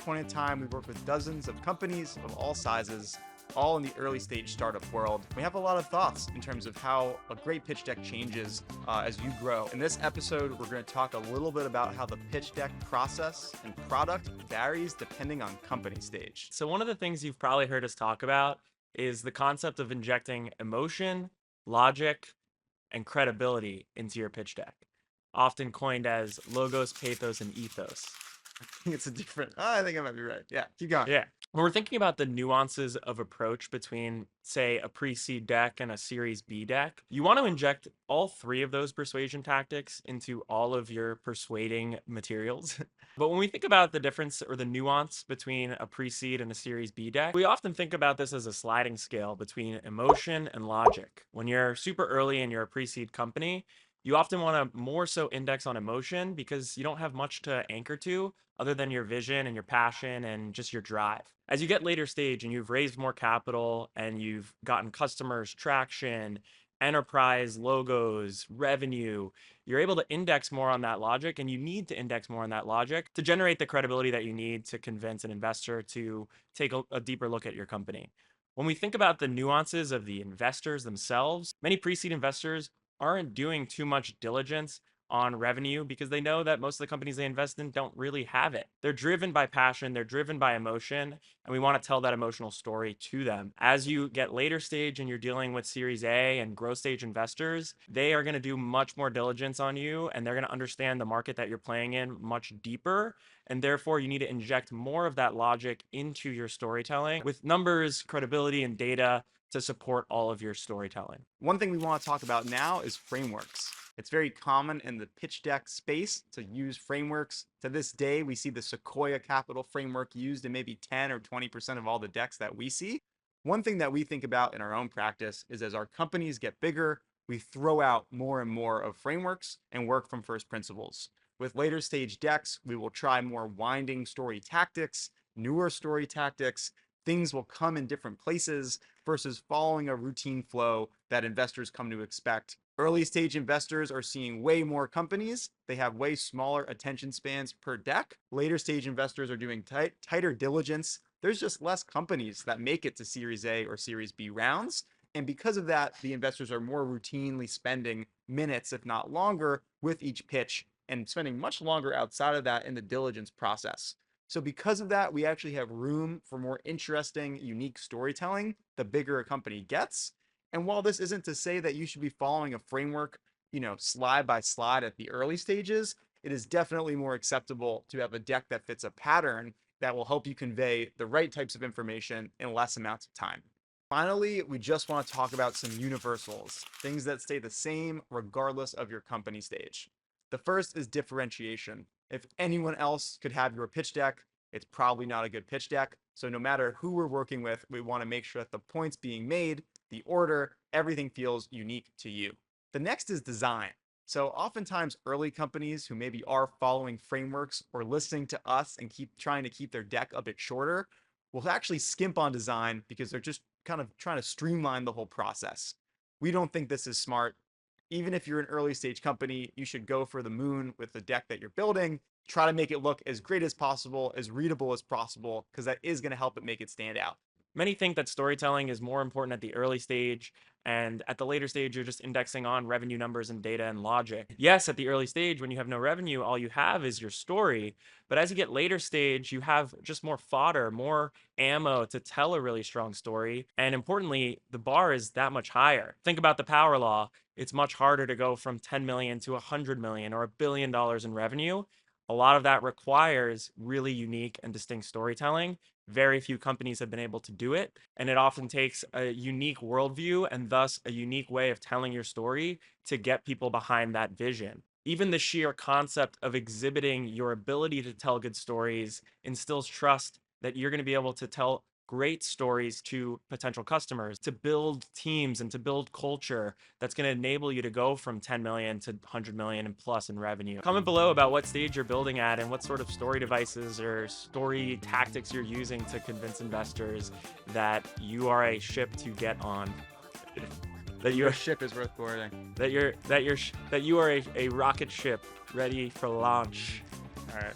point in time, we've worked with dozens of companies of all sizes, all in the early stage startup world. We have a lot of thoughts in terms of how a great pitch deck changes as you grow. In this episode, we're going to talk a little bit about how the pitch deck process and product varies depending on company stage. So one of the things you've probably heard us talk about is the concept of injecting emotion, logic, and credibility into your pitch deck, often coined as logos, pathos, and ethos. I think it's a different, I think I might be right. Yeah, keep going. Yeah. When we're thinking about the nuances of approach between, say, a pre-seed deck and a Series B deck, you want to inject all three of those persuasion tactics into all of your persuading materials. But when we think about the difference or the nuance between a pre-seed and a Series B deck, we often think about this as a sliding scale between emotion and logic. When you're super early and you're a pre-seed company, you often want to more so index on emotion because you don't have much to anchor to other than your vision and your passion and just your drive. As you get later stage and you've raised more capital and you've gotten customers, traction, enterprise logos, revenue, you're able to index more on that logic, and you need to index more on that logic to generate the credibility that you need to convince an investor to take a deeper look at your company. When we think about the nuances of the investors themselves, many pre-seed investors aren't doing too much diligence on revenue because they know that most of the companies they invest in don't really have it. They're driven by passion, they're driven by emotion, and we want to tell that emotional story to them. As you get later stage and you're dealing with Series A and growth stage investors, they are going to do much more diligence on you, and they're going to understand the market that you're playing in much deeper, and therefore you need to inject more of that logic into your storytelling with numbers, credibility, and data to support all of your storytelling. One thing we want to talk about now is frameworks. It's very common in the pitch deck space to use frameworks. To this day, we see the Sequoia Capital framework used in maybe 10 or 20% of all the decks that we see. One thing that we think about in our own practice is as our companies get bigger, we throw out more and more of frameworks and work from first principles. With later stage decks, we will try more winding story tactics, newer story tactics. Things will come in different places versus following a routine flow that investors come to expect. Early stage investors are seeing way more companies. They have way smaller attention spans per deck. Later stage investors are doing tighter diligence. There's just less companies that make it to Series A or Series B rounds. And because of that, the investors are more routinely spending minutes, if not longer, with each pitch and spending much longer outside of that in the diligence process. So because of that, we actually have room for more interesting, unique storytelling the bigger a company gets. And while this isn't to say that you should be following a framework, slide by slide at the early stages, it is definitely more acceptable to have a deck that fits a pattern that will help you convey the right types of information in less amounts of time. Finally, we just want to talk about some universals, things that stay the same regardless of your company stage. The first is differentiation. If anyone else could have your pitch deck, it's probably not a good pitch deck. So no matter who we're working with, we want to make sure that the points being made, the order, everything feels unique to you. The next is design. So oftentimes early companies who maybe are following frameworks or listening to us and keep trying to keep their deck a bit shorter will actually skimp on design because they're just kind of trying to streamline the whole process. We don't think this is smart. Even if you're an early stage company, you should go for the moon with the deck that you're building. Try to make it look as great as possible, as readable as possible, because that is going to help it make it stand out. Many think that storytelling is more important at the early stage, and at the later stage, you're just indexing on revenue numbers and data and logic. Yes, at the early stage, when you have no revenue, all you have is your story. But as you get later stage, you have just more fodder, more ammo to tell a really strong story. And importantly, the bar is that much higher. Think about the power law. It's much harder to go from 10 million to 100 million or $1 billion in revenue. A lot of that requires really unique and distinct storytelling. Very few companies have been able to do it, and it often takes a unique worldview and thus a unique way of telling your story to get people behind that vision. Even the sheer concept of exhibiting your ability to tell good stories instills trust that you're going to be able to tell great stories to potential customers, to build teams and to build culture that's going to enable you to go from 10 million to 100 million and plus in revenue. Comment below about what stage you're building at and what sort of story devices or story tactics you're using to convince investors that you are a ship to get on. That your ship is worth boarding. That you are a rocket ship ready for launch. All right.